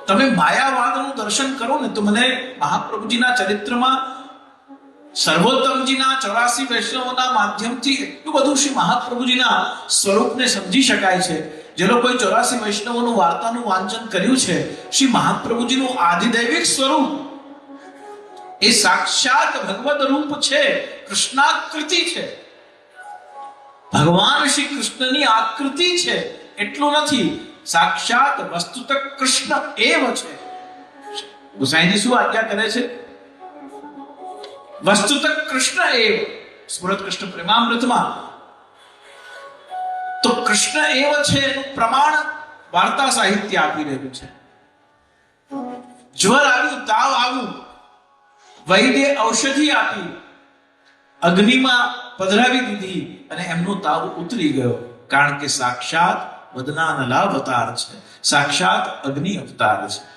તમે માયાવાદનું દર્શન કરો ને તો મને મહાપ્રભુજીના ચરિત્રમાં સર્વોત્તમજીના 84 વૈષ્ણવોના માધ્યમથી એટલું બધું શ્રી મહાપ્રભુજીના સ્વરૂપને સમજી શકાય છે. જે લોકોએ 84 વૈષ્ણવોનું વાર્તાનું વાંચન કર્યું છે, શ્રી મહાપ્રભુજીનું આધિદૈવિક સ્વરૂપ એ સાક્ષાત ભગવદ રૂપ છે, કૃષ્ણાકૃતિ છે. ભગવાન શ્રી કૃષ્ણની આકૃતિ છે એટલું નથી, સાક્ષાત વસ્તુત કૃષ્ણ એવ છે. ગુસાઈજી શું આજ્ઞા કરે છે? વસ્તુત કૃષ્ણ એવ. સ્મૃત કૃષ્ણ પ્રેમામૃતમાં તો કૃષ્ણ એવ છે એનું પ્રમાણ વાર્તા સાહિત્ય આપી રહ્યું છે. જ્વર આવ્યું, તાવ આવ્યું, વૈદ્ય ઔષધિ આપી, અગ્નિમાં પધરાવી દીધી અને એમનો તાવ ઉતરી ગયો. કારણ કે સાક્ષાત વદનાનલા અવતાર છે, સાક્ષાત અગ્નિ અવતાર છે.